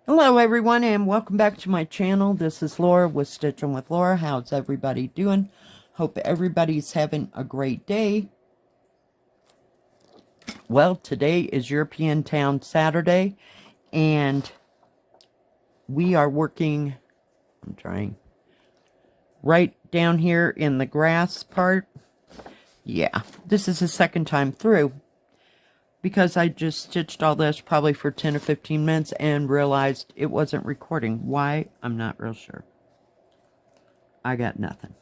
Hello everyone and welcome back to my channel. This is Laura with Stitchin with Laura. How's everybody doing? Hope everybody's having a great day. Well, today is European Town Saturday and we are working, right down here in the grass part. Yeah, this is the second time through, because I just stitched all this probably for 10 or 15 minutes and realized it wasn't recording. Why? I'm not real sure. I got nothing.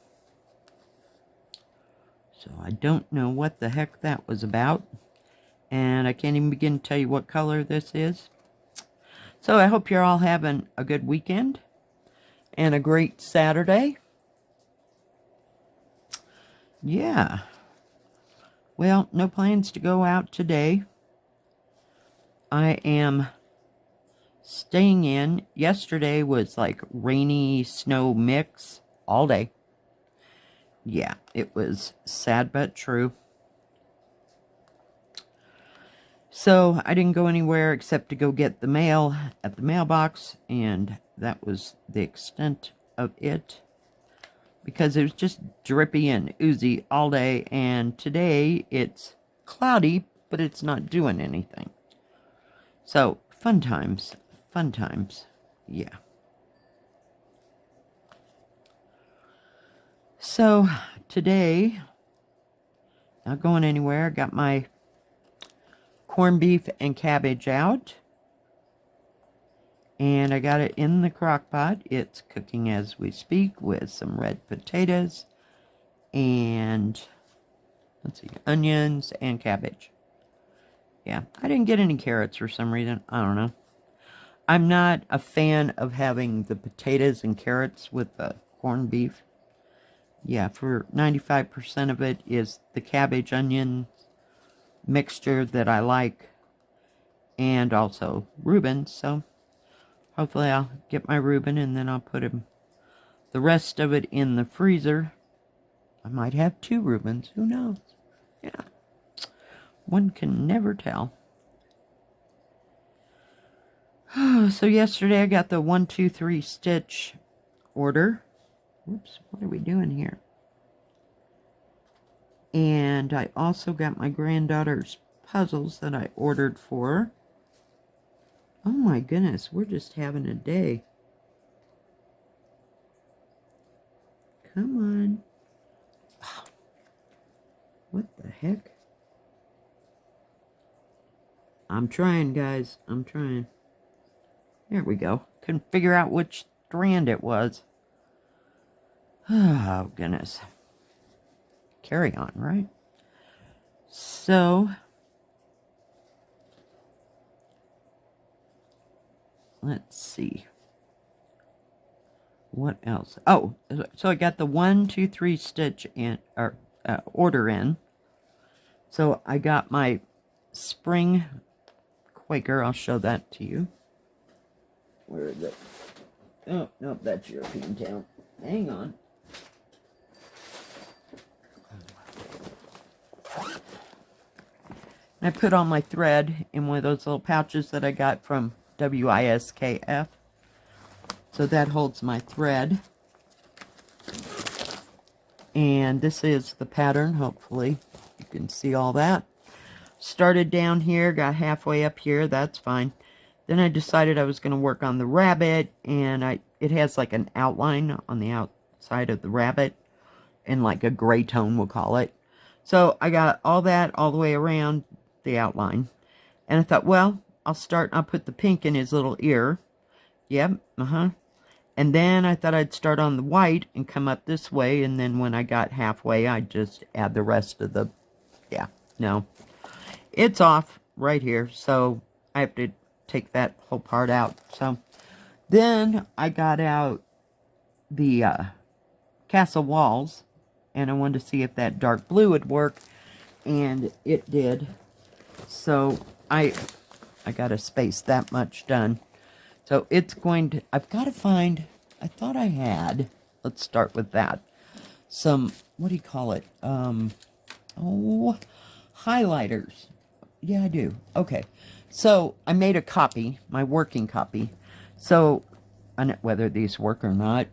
So I don't know what the heck that was about. And I can't even begin to tell you what color this is. So I hope you're all having a good weekend and a great Saturday. Yeah. Well, no plans to go out today. I am staying in. Yesterday was like rainy snow mix all day. Yeah, it was sad but true. So I didn't go anywhere except to go get the mail at the mailbox, and that was the extent of it, because it was just drippy and oozy all day, and today it's cloudy, but it's not doing anything. So, fun times, yeah. So, today, not going anywhere. Got my corned beef and cabbage out. And I got it in the crock pot. It's cooking as we speak with some red potatoes and, let's see, onions and cabbage. Yeah, I didn't get any carrots for some reason. I don't know. I'm not a fan of having the potatoes and carrots with the corned beef. Yeah, for 95% of it is the cabbage onion mixture that I like, and also Reuben. So hopefully I'll get my Reuben and then I'll put the rest of it in the freezer. I might have 2 Reubens, who knows? Yeah, one can never tell. So yesterday I got the 1, 2, 3 stitch order. Whoops, what are we doing here? And I also got my granddaughter's puzzles that I ordered for her. Oh my goodness, we're just having a day. Come on. What the heck? I'm trying, guys. I'm trying. There we go. Couldn't figure out which strand it was. Oh, goodness. Carry on, right? So, let's see. What else? Oh, so I got the 1, 2, 3 stitch in, or order in. So I got my spring Quaker. I'll show that to you. Where is it? Oh, nope, that's European Town. Hang on. I put on my thread in one of those little pouches that I got from WISKF. So that holds my thread. And this is the pattern, hopefully. You can see all that. Started down here, got halfway up here, that's fine. Then I decided I was going to work on the rabbit, and it has like an outline on the outside of the rabbit, in like a gray tone, we'll call it. So I got all that all the way around the outline. And I thought, well, I'll put the pink in his little ear. Yep, And then I thought I'd start on the white and come up this way, and then when I got halfway, I'd just add the rest of the, yeah, no. It's off right here, so I have to take that whole part out. So then I got out the castle walls, and I wanted to see if that dark blue would work, and it did. So I got a space that much done. So it's going to, I've got to find, I thought I had, let's start with that, some, what do you call it? Highlighters. Yeah, I do. Okay. So I made a copy, my working copy. So, whether these work or not,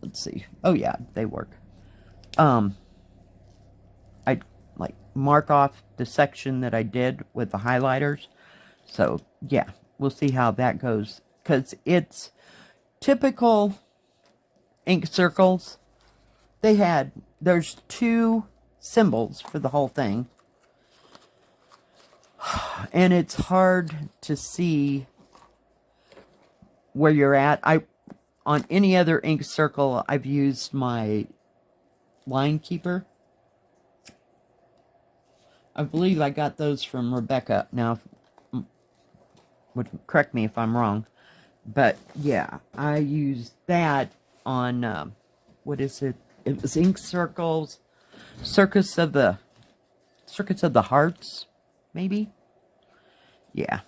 let's see. Oh yeah, they work. I like mark off the section that I did with the highlighters. So yeah, we'll see how that goes. Because it's typical ink circles. There's 2 symbols for the whole thing. And it's hard to see where you're at. On any other ink circle, I've used my line keeper. I believe I got those from Rebecca. Now, would correct me if I'm wrong. But yeah, I used that on, what is it? It was Ink Circles, Circuits of the Hearts, maybe? Yeah.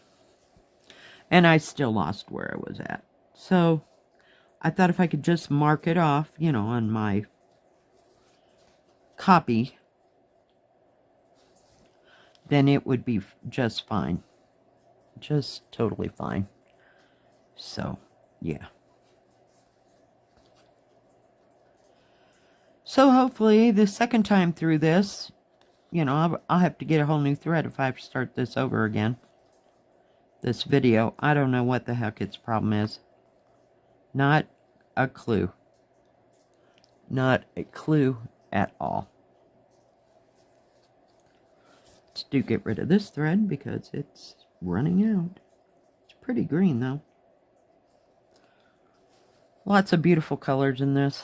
And I still lost where I was at. So, I thought if I could just mark it off, you know, on my copy, then it would be just fine. Just totally fine. So, yeah. So hopefully the second time through this, you know, I'll have to get a whole new thread if I start this over again. This video. I don't know what the heck its problem is. Not a clue. Not a clue at all. Let's get rid of this thread because it's running out. It's pretty green though. Lots of beautiful colors in this.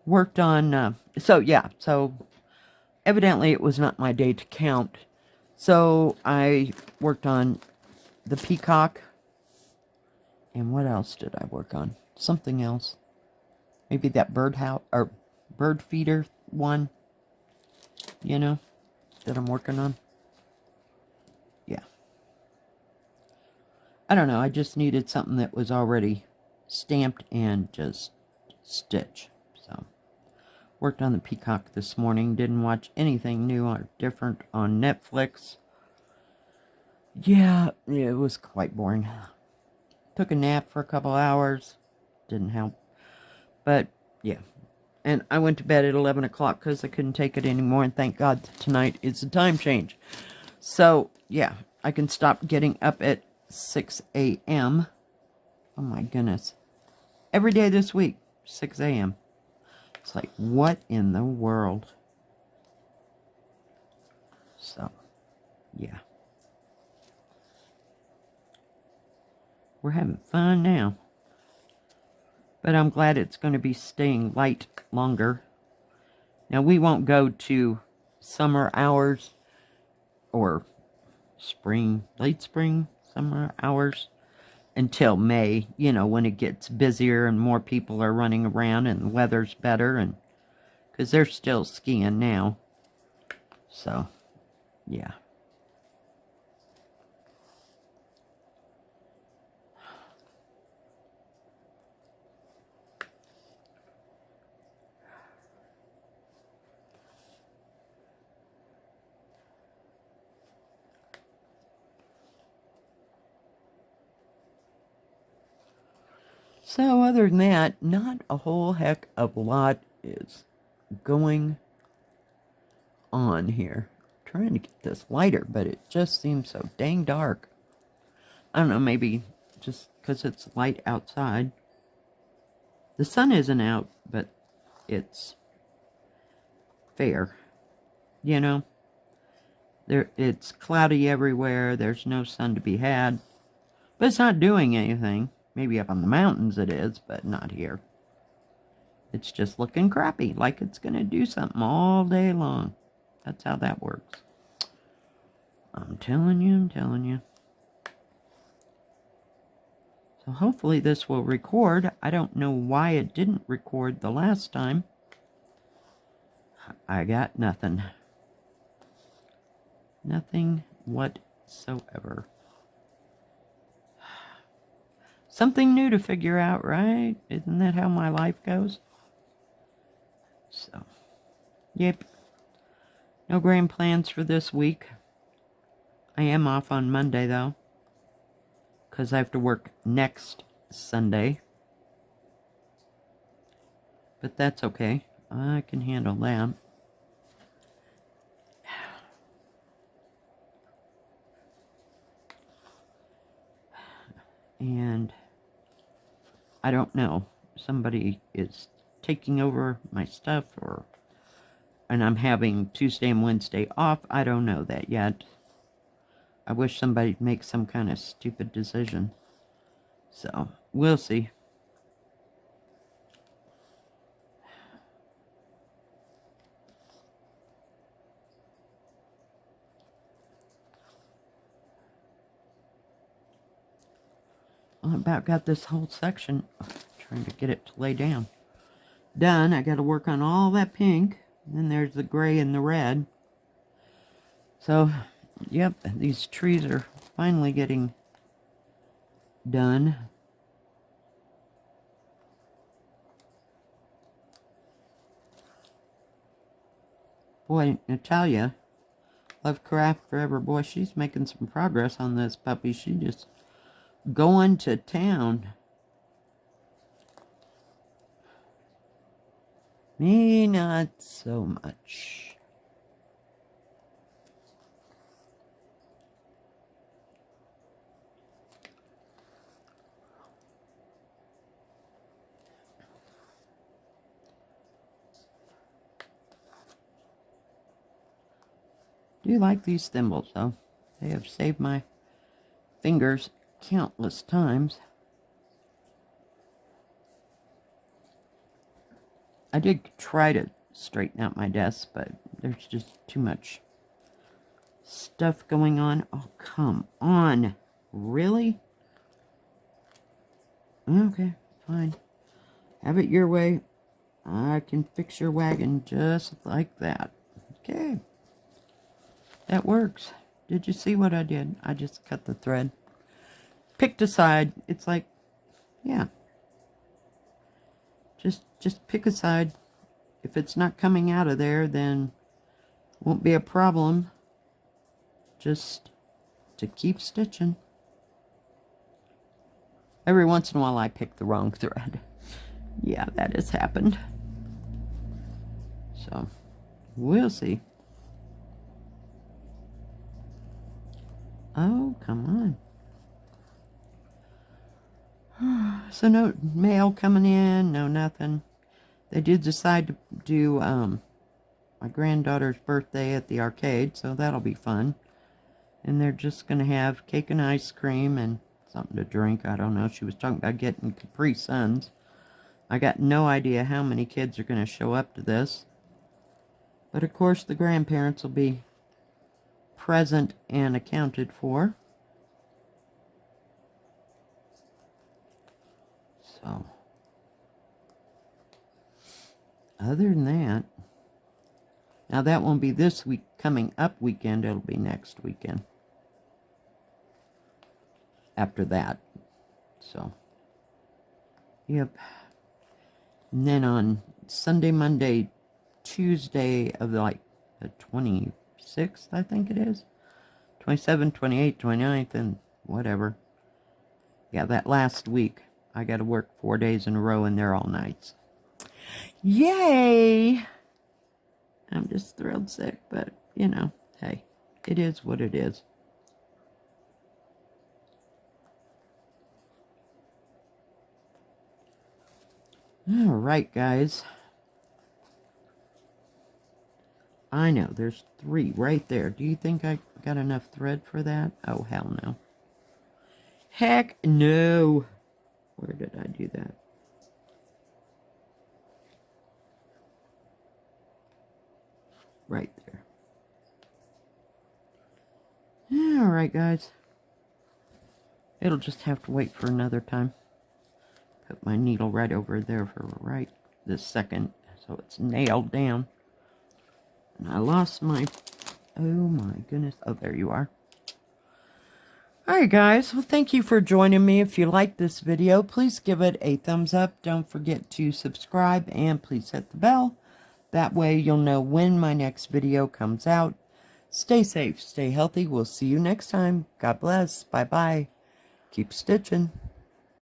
Worked on, so evidently it was not my day to count. So I worked on the peacock. And what else did I work on? Something else. Maybe that bird feeder one. You know, that I'm working on. Yeah. I don't know. I just needed something that was already stamped and just stitch. So, worked on the peacock this morning. Didn't watch anything new or different on Netflix. Yeah, it was quite boring. Took a nap for a couple hours. Didn't help. But, yeah. And I went to bed at 11 o'clock because I couldn't take it anymore. And thank God tonight is a time change. So, yeah. I can stop getting up at 6 a.m. Oh, my goodness. Every day this week, 6 a.m. It's like, what in the world? So, yeah. We're having fun now. But I'm glad it's going to be staying light longer. Now, we won't go to summer hours or spring, late spring, summer hours until May, you know, when it gets busier and more people are running around and the weather's better, and because they're still skiing now. So, yeah. So other than that, not a whole heck of a lot is going on here. I'm trying to get this lighter, but it just seems so dang dark. I don't know, maybe just because it's light outside. The sun isn't out, but it's fair. You know? It's cloudy everywhere. There's no sun to be had. But it's not doing anything. Maybe up on the mountains it is, but not here. It's just looking crappy, like it's going to do something all day long. That's how that works. I'm telling you. So hopefully this will record. I don't know why it didn't record the last time. I got nothing. Nothing whatsoever. Something new to figure out, right? Isn't that how my life goes? So, yep. No grand plans for this week. I am off on Monday, though. Because I have to work next Sunday. But that's okay. I can handle that. And I don't know. Somebody is taking over my stuff, and I'm having Tuesday and Wednesday off. I don't know that yet. I wish somebody'd make some kind of stupid decision. So, we'll see. Well, I about got this whole section, trying to get it to lay down, done. I got to work on all that pink. Then there's the gray and the red. So, yep, these trees are finally getting done. Boy, Natalia, Lovecraft Forever, boy, she's making some progress on this puppy. She just going to town. Me, not so much. Do like these thimbles, though. They have saved my fingers countless times. I did try to straighten out my desk, but there's just too much stuff going on. Oh, come on. Really? Okay, fine. Have it your way. I can fix your wagon just like that. Okay. That works. Did you see what I did? I just cut the thread. Picked a side. It's like, yeah. Just pick a side. If it's not coming out of there, then won't be a problem. Just to keep stitching. Every once in a while I pick the wrong thread. Yeah, that has happened. So, we'll see. Oh, come on. So no mail coming in, no nothing. They did decide to do my granddaughter's birthday at the arcade, so that'll be fun. And they're just going to have cake and ice cream and something to drink. I don't know. She was talking about getting Capri Suns. I got no idea how many kids are going to show up to this. But of course the grandparents will be present and accounted for. So, other than that, now that won't be this week, coming up weekend, it'll be next weekend. After that. So, yep. And then on Sunday, Monday, Tuesday of like the 26th, I think it is. 27th, 28th, 29th, and whatever. Yeah, that last week, I got to work 4 days in a row, and they're all nights. Yay! I'm just thrilled sick, but, you know, hey, it is what it is. All right, guys. I know, there's 3 right there. Do you think I got enough thread for that? Oh, hell no. Heck no. Where did I do that? Right there. All right, guys. It'll just have to wait for another time. Put my needle right over there for right this second, so it's nailed down. And I lost my, oh my goodness, oh, there you are. Alright guys, well thank you for joining me. If you like this video, please give it a thumbs up. Don't forget to subscribe and please hit the bell. That way you'll know when my next video comes out. Stay safe, stay healthy. We'll see you next time. God bless. Bye-bye. Keep stitching.